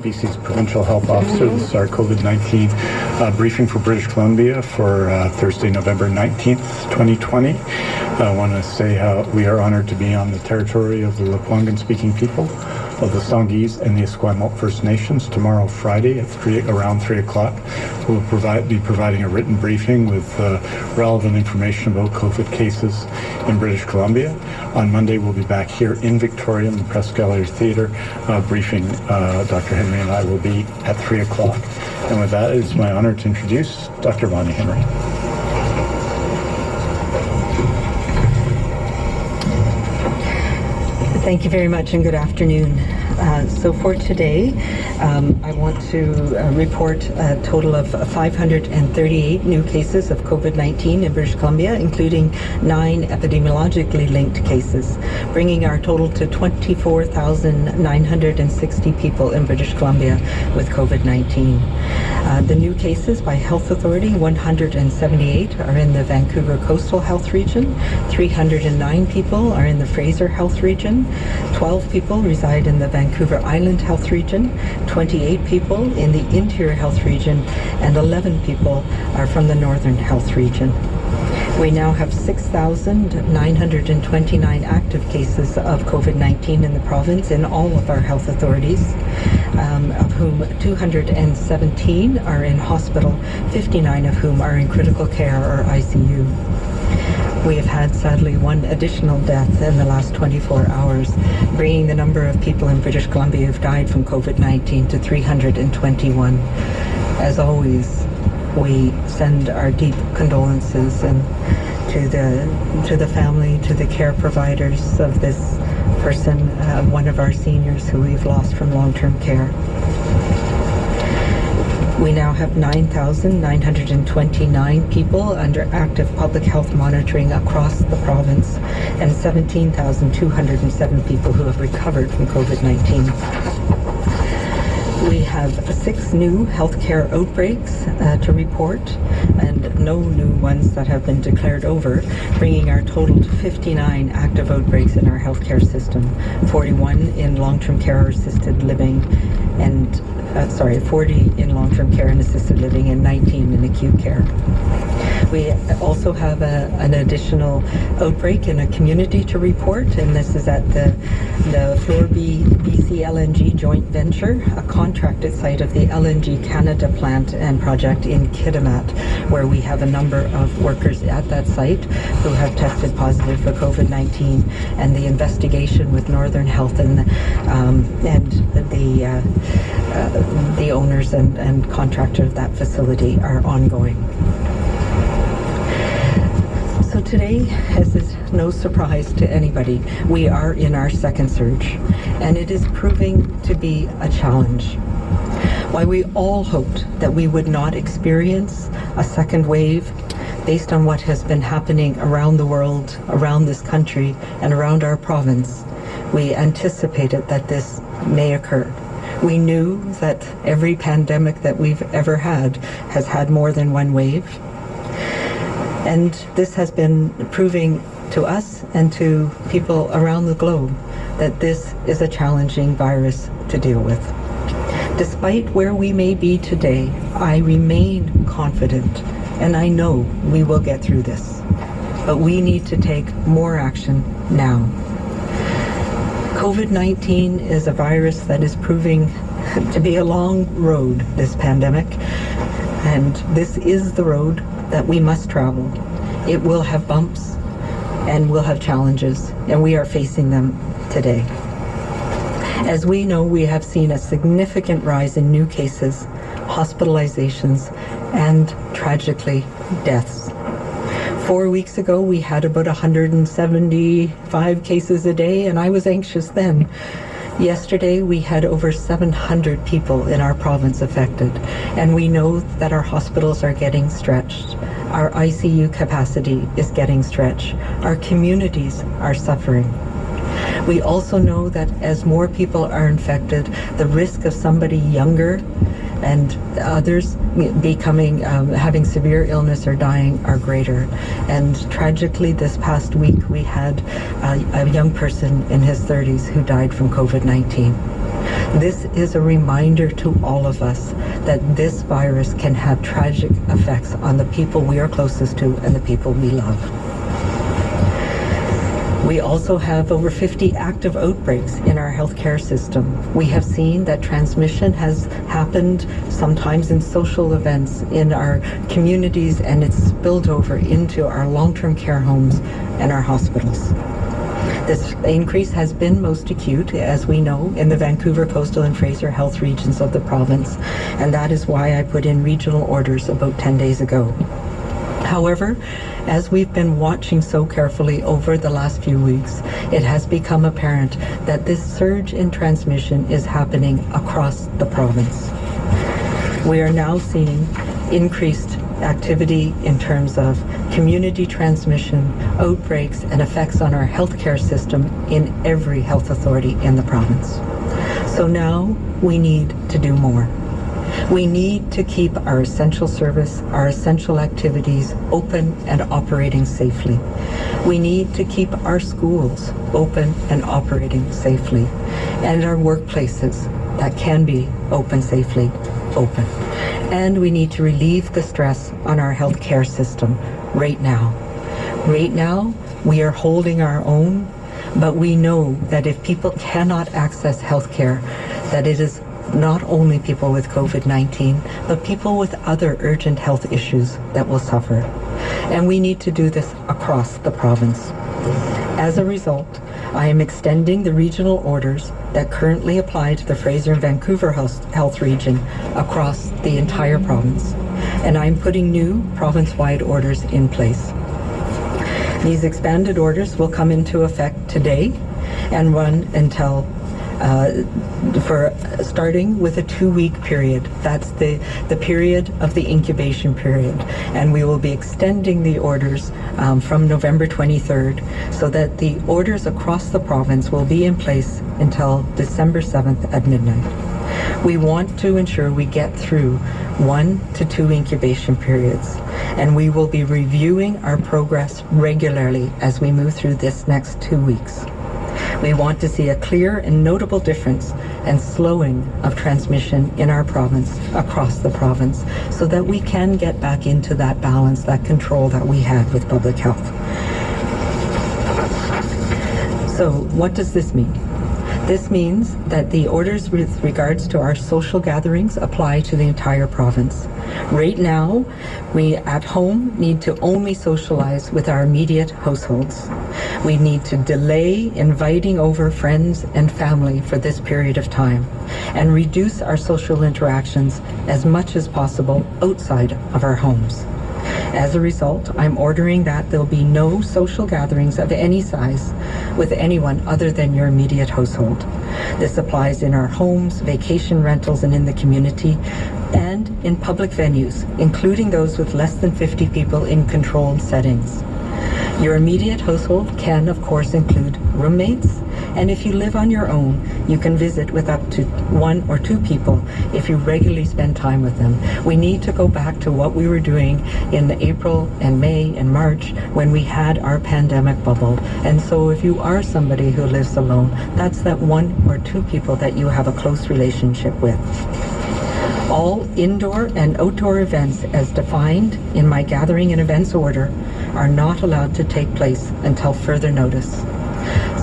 BC's Provincial Health Officer. This is our COVID-19 briefing for British Columbia for Thursday, November 19th, 2020. I want to say how we are honored to be on the territory of the Lekwungen-speaking people of the Songhees and the Esquimalt First Nations. Tomorrow, Friday, at around 3 o'clock, we'll be providing a written briefing with relevant information about COVID cases in British Columbia. On Monday, we'll be back here in Victoria in the Presque Gallery Theatre briefing. Dr. Henry and I will be at 3 o'clock. And with that, it is my honor to introduce Dr. Bonnie Henry. Thank you very much and good afternoon. So for today, I want to report a total of 538 new cases of COVID-19 in British Columbia, including 9 epidemiologically linked cases, bringing our total to 24,960 people in British Columbia with COVID-19. The new cases by Health Authority, 178 are in the Vancouver Coastal Health Region, 309 people are in the Fraser Health Region, 12 people reside in the Vancouver Island Health Region, 28 people in the Interior Health Region, and 11 people are from the Northern Health Region. We now have 6,929 active cases of COVID-19 in the province in all of our health authorities, of whom 217 are in hospital, 59 of whom are in critical care or ICU. We have had, sadly, 1 additional death in the last 24 hours, bringing the number of people in British Columbia who've died from COVID-19 to 321. As always, we send our deep condolences and to the family, to the care providers of this person, one of our seniors who we've lost from long-term care. We now have 9,929 people under active public health monitoring across the province and 17,207 people who have recovered from COVID-19. We have 6 new healthcare outbreaks to report and no new ones that have been declared over, bringing our total to 59 active outbreaks in our healthcare system, 41 in long-term care or assisted living, and 40 in long-term care and assisted living and 19 in acute care. We also have an additional outbreak in a community to report, and this is at the Floor B BC LNG joint venture, a contracted site of the LNG Canada plant and project in Kitimat, where we have a number of workers at that site who have tested positive for COVID-19, and the investigation with Northern Health and the owners and contractor of that facility are ongoing. So today, as is no surprise to anybody, we are in our second surge, and it is proving to be a challenge. While we all hoped that we would not experience a second wave based on what has been happening around the world, around this country, and around our province, we anticipated that this may occur. We knew that every pandemic that we've ever had has had more than one wave. And this has been proving to us and to people around the globe that this is a challenging virus to deal with. Despite where we may be today, I remain confident, and I know we will get through this. But we need to take more action now. COVID-19 is a virus that is proving to be a long road, this pandemic, and this is the road that we must travel. It will have bumps and will have challenges, and we are facing them today. As we know, we have seen a significant rise in new cases, hospitalizations, and tragically, deaths. 4 weeks ago, we had about 175 cases a day, and I was anxious then. Yesterday, we had over 700 people in our province affected, and we know that our hospitals are getting stretched. Our ICU capacity is getting stretched. Our communities are suffering. We also know that as more people are infected, the risk of somebody younger and others becoming having severe illness or dying are greater. And tragically, this past week we had a young person in his 30s who died from COVID-19. This is a reminder to all of us that this virus can have tragic effects on the people we are closest to and the people we love. We also have over 50 active outbreaks in our healthcare system. We have seen that transmission has happened sometimes in social events in our communities, and it's spilled over into our long-term care homes and our hospitals. This increase has been most acute, as we know, in the Vancouver, Coastal and Fraser health regions of the province, and that is why I put in regional orders about 10 days ago. However, as we've been watching so carefully over the last few weeks, it has become apparent that this surge in transmission is happening across the province. We are now seeing increased activity in terms of community transmission, outbreaks, and effects on our healthcare system in every health authority in the province. So now we need to do more. We need to keep our essential service, our essential activities open and operating safely. We need to keep our schools open and operating safely, and our workplaces that can be open safely, open. And we need to relieve the stress on our healthcare system right now. Right now, we are holding our own, but we know that if people cannot access healthcare, that it is not only people with COVID-19, but people with other urgent health issues that will suffer. And we need to do this across the province. As a result, I am extending the regional orders that currently apply to the Fraser and Vancouver health region across the entire province. And I'm putting new province-wide orders in place. These expanded orders will come into effect today and run until starting with a 2-week period. That's the period of the incubation period. And we will be extending the orders from November 23rd so that the orders across the province will be in place until December 7th at midnight. We want to ensure we get through 1 to 2 incubation periods, and we will be reviewing our progress regularly as we move through this next 2 weeks. We want to see a clear and notable difference and slowing of transmission in our province, across the province, so that we can get back into that balance, that control that we had with public health. So what does this mean? This means that the orders with regards to our social gatherings apply to the entire province. Right now, we at home need to only socialize with our immediate households. We need to delay inviting over friends and family for this period of time and reduce our social interactions as much as possible outside of our homes. As a result, I'm ordering that there'll be no social gatherings of any size with anyone other than your immediate household. This applies in our homes, vacation rentals, and in the community, and in public venues, including those with less than 50 people in controlled settings. Your immediate household can, of course, include roommates, and if you live on your own, you can visit with up to 1 or 2 people if you regularly spend time with them. We need to go back to what we were doing in April and May and March when we had our pandemic bubble. And so if you are somebody who lives alone, that's that 1 or 2 people that you have a close relationship with. All indoor and outdoor events as defined in my gathering and events order are not allowed to take place until further notice.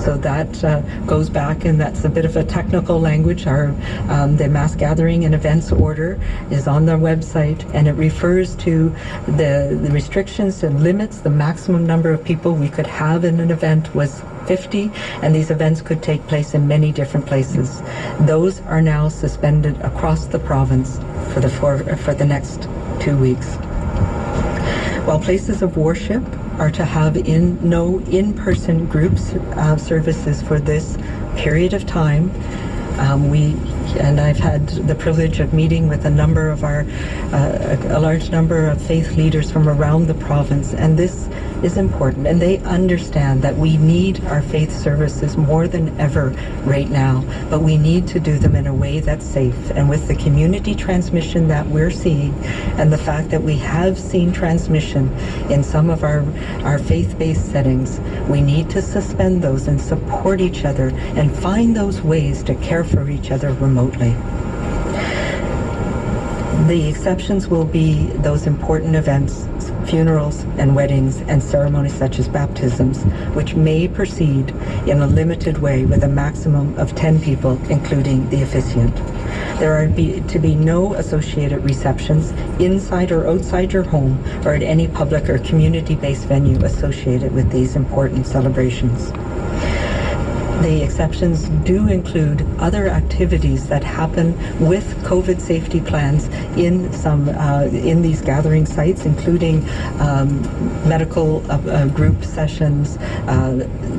So that goes back, and that's a bit of a technical language. The mass gathering and events order is on their website, and it refers to the restrictions and limits. The maximum number of people we could have in an event was 50, and these events could take place in many different places. Those are now suspended across the province for the next 2 weeks. While places of worship are to have no in-person groups services for this period of time, I've had the privilege of meeting with a large number of faith leaders from around the province, and this is important, and they understand that we need our faith services more than ever right now, but we need to do them in a way that's safe. And with the community transmission that we're seeing, and the fact that we have seen transmission in some of our faith-based settings, we need to suspend those and support each other and find those ways to care for each other remotely. The exceptions will be those important events, funerals and weddings and ceremonies such as baptisms, which may proceed in a limited way with a maximum of 10 people, including the officiant. There are to be no associated receptions inside or outside your home or at any public or community-based venue associated with these important celebrations. The exceptions do include other activities that happen with COVID safety plans in some in these gathering sites, including medical group sessions,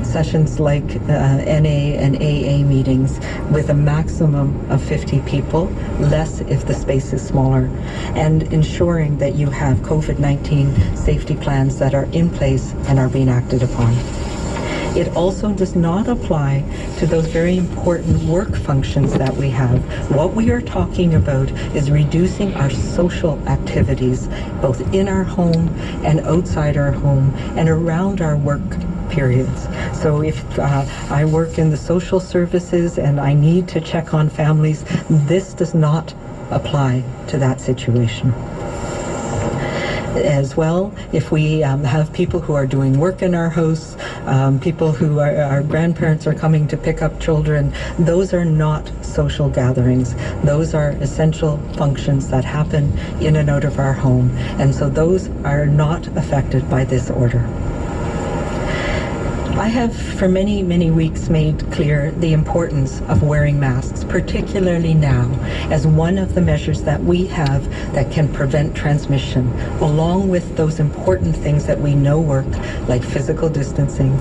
sessions like NA and AA meetings with a maximum of 50 people, less if the space is smaller, and ensuring that you have COVID-19 safety plans that are in place and are being acted upon. It also does not apply to those very important work functions that we have. What we are talking about is reducing our social activities, both in our home and outside our home and around our work periods. So if I work in the social services and I need to check on families, this does not apply to that situation. As well, if we have people who are doing work in our house, people who are our grandparents are coming to pick up children, those are not social gatherings. Those are essential functions that happen in and out of our home, and so those are not affected by this order. I have for many, many weeks made clear the importance of wearing masks, particularly now, as one of the measures that we have that can prevent transmission, along with those important things that we know work, like physical distancing,